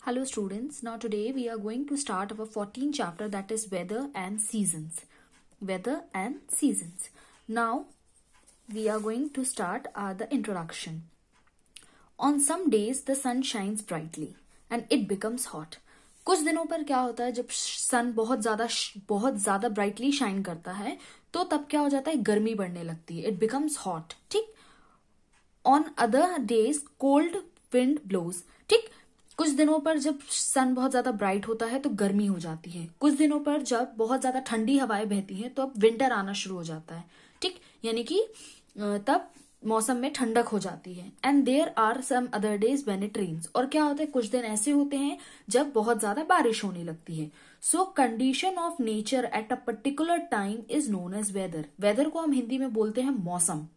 Hello students, now today we are going to start our 14th chapter, that is weather and seasons. Weather and seasons. Now we are going to start the introduction. On some days the sun shines brightly and it becomes hot. कुछ दिनों पर क्या होता है, जब सन बहुत ज्यादा brightly shine करता है तो तब क्या हो जाता है, गर्मी बढ़ने लगती है. It becomes hot. ठीक. On other days cold wind blows. ठीक. कुछ दिनों पर जब सन बहुत ज्यादा ब्राइट होता है तो गर्मी हो जाती है. कुछ दिनों पर जब बहुत ज्यादा ठंडी हवाएं बहती हैं तो अब विंटर आना शुरू हो जाता है. ठीक. यानी कि तब मौसम में ठंडक हो जाती है. And there are some other days when it rains. और क्या होता है, कुछ दिन ऐसे होते हैं जब बहुत ज्यादा बारिश होने लगती है. So condition of nature at a particular time is known as weather. Weather को हम हिंदी में बोलते हैं मौसम.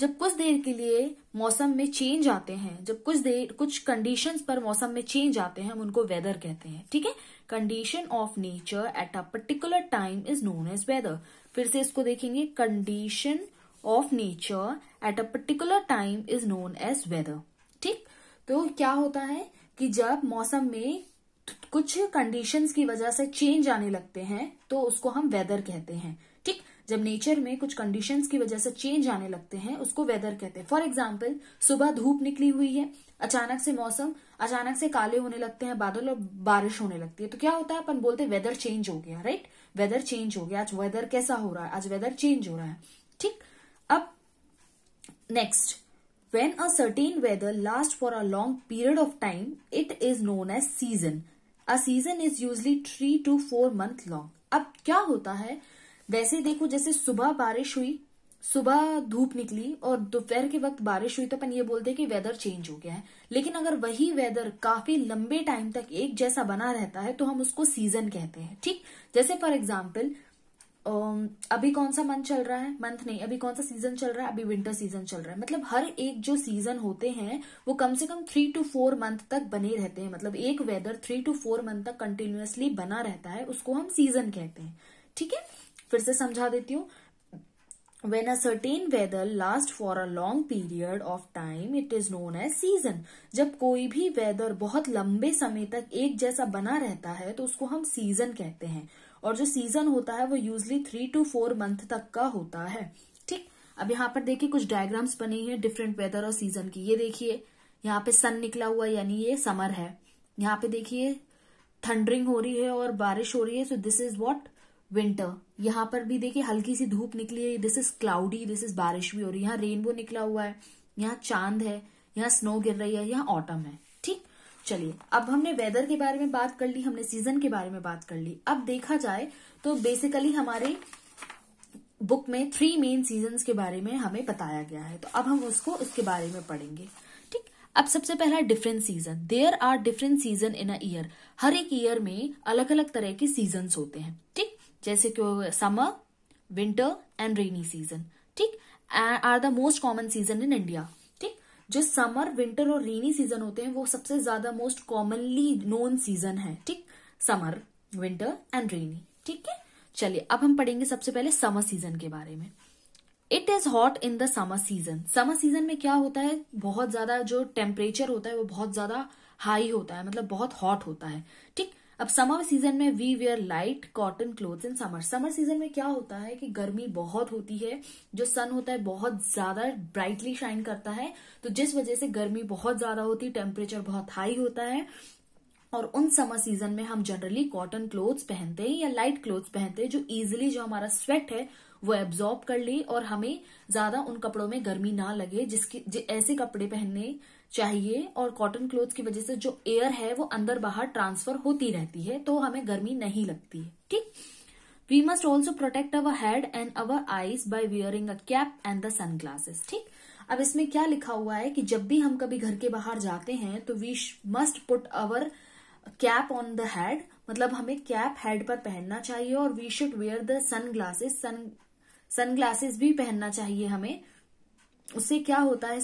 जब कुछ देर के लिए मौसम में चेंज आते हैं, जब कुछ कंडीशंस पर मौसम में चेंज आते हैं, हम उनको वेदर कहते हैं. ठीक है. Condition of nature at a particular time is known as weather. फिर से इसको देखेंगे. Condition of nature at a particular time is known as weather. ठीक. तो क्या होता है कि जब मौसम में कुछ कंडीशंस की वजह से चेंज आने लगते हैं तो उसको हम वेदर कहते हैं. ठीक. जब नेचर में कुछ कंडीशंस की वजह से चेंज आने लगते हैं उसको वेदर कहते हैं. फॉर एग्जाम्पल, सुबह धूप निकली हुई है, अचानक से काले होने लगते हैं बादल और बारिश होने लगती है, तो क्या होता है, अपन बोलते हैं वेदर चेंज हो गया. राइट. वेदर चेंज हो गया. आज वेदर कैसा हो रहा है, आज वेदर चेंज हो रहा है. ठीक. अब next, when a certain weather lasts for a long period of time, it is known as season. A season is usually 3 to 4 month long. अब क्या होता है, वैसे देखो, जैसे सुबह बारिश हुई, सुबह धूप निकली और दोपहर के वक्त बारिश हुई तो अपन ये बोलते हैं कि वेदर चेंज हो गया है. लेकिन अगर वही वेदर काफी लंबे टाइम तक एक जैसा बना रहता है तो हम उसको सीजन कहते हैं. ठीक. जैसे फॉर एग्जाम्पल, अभी कौन सा मंथ चल रहा है, मंथ नहीं, अभी कौन सा सीजन चल रहा है, अभी विंटर सीजन चल रहा है. मतलब हर एक जो सीजन होते हैं वो कम से कम 3 to 4 मंथ तक बने रहते हैं. मतलब एक वेदर 3 to 4 मंथ तक कंटिन्यूअसली बना रहता है, उसको हम सीजन कहते हैं. ठीक है. फिर से समझा देती हूँ. When a certain weather lasts for a long period of time, it is known as season. जब कोई भी वेदर बहुत लंबे समय तक एक जैसा बना रहता है तो उसको हम सीजन कहते हैं. और जो सीजन होता है वो यूजली 3 to 4 मंथ तक का होता है. ठीक. अब यहाँ पर देखिए कुछ डायग्राम्स बनी हैं डिफरेंट वेदर और सीजन की. ये देखिए, यहाँ पे सन निकला हुआ यानी ये समर है. यहाँ पे देखिए थंडरिंग हो रही है और बारिश हो रही है, so this is what, winter. यहाँ पर भी देखिए हल्की सी धूप निकली है, this is cloudy, this is बारिश भी हो रही है. यहाँ रेनबो निकला हुआ है, यहाँ चांद है, यहाँ स्नो गिर रही है, यहाँ ऑटम है. ठीक. चलिए, अब हमने वेदर के बारे में बात कर ली, हमने सीजन के बारे में बात कर ली. अब देखा जाए तो बेसिकली हमारे बुक में 3 मेन सीजन्स के बारे में हमें बताया गया है, तो अब हम इसके बारे में पढ़ेंगे. ठीक. अब सबसे पहला different season. There are different season in a year. हर एक ईयर में अलग अलग तरह के सीजन्स होते हैं. ठीक. जैसे कि summer, winter and rainy season. ठीक. Are the most common season in India. ठीक. जो समर, विंटर और रेनी सीजन होते हैं वो सबसे ज्यादा मोस्ट कॉमनली नोन सीजन है. ठीक. समर, विंटर एंड रेनी. ठीक है. चलिए, अब हम पढ़ेंगे सबसे पहले समर सीजन के बारे में. It is hot in the summer season. Summer season में क्या होता है, बहुत ज्यादा जो टेम्परेचर होता है वो बहुत ज्यादा हाई होता है, मतलब बहुत हॉट होता है. ठीक. अब समर सीजन में we wear light cotton clothes in summer. Summer season में क्या होता है कि गर्मी बहुत होती है, जो सन होता है बहुत ज्यादा ब्राइटली शाइन करता है, तो जिस वजह से गर्मी बहुत ज्यादा होती है, टेम्परेचर बहुत हाई होता है. और उन समर सीजन में हम जनरली कॉटन क्लोथ्स पहनते हैं या लाइट क्लोथ्स पहनते हैं, जो इजिली जो हमारा स्वेट है वो एब्जॉर्ब कर ले और हमें ज्यादा उन कपड़ों में गर्मी ना लगे. ऐसे कपड़े पहनने चाहिए, और कॉटन क्लोथ्स की वजह से जो एयर है वो अंदर बाहर ट्रांसफर होती रहती है, तो हमें गर्मी नहीं लगती है. ठीक. We must also protect our head and our eyes by wearing a cap and the sun glasses. ठीक. अब इसमें क्या लिखा हुआ है कि जब भी हम कभी घर के बाहर जाते हैं तो we must put our cap on the head. मतलब हमें कैप हेड पर पहनना चाहिए, और we should wear the sun glasses. Sun glasses भी पहनना चाहिए हमें. उससे क्या होता है,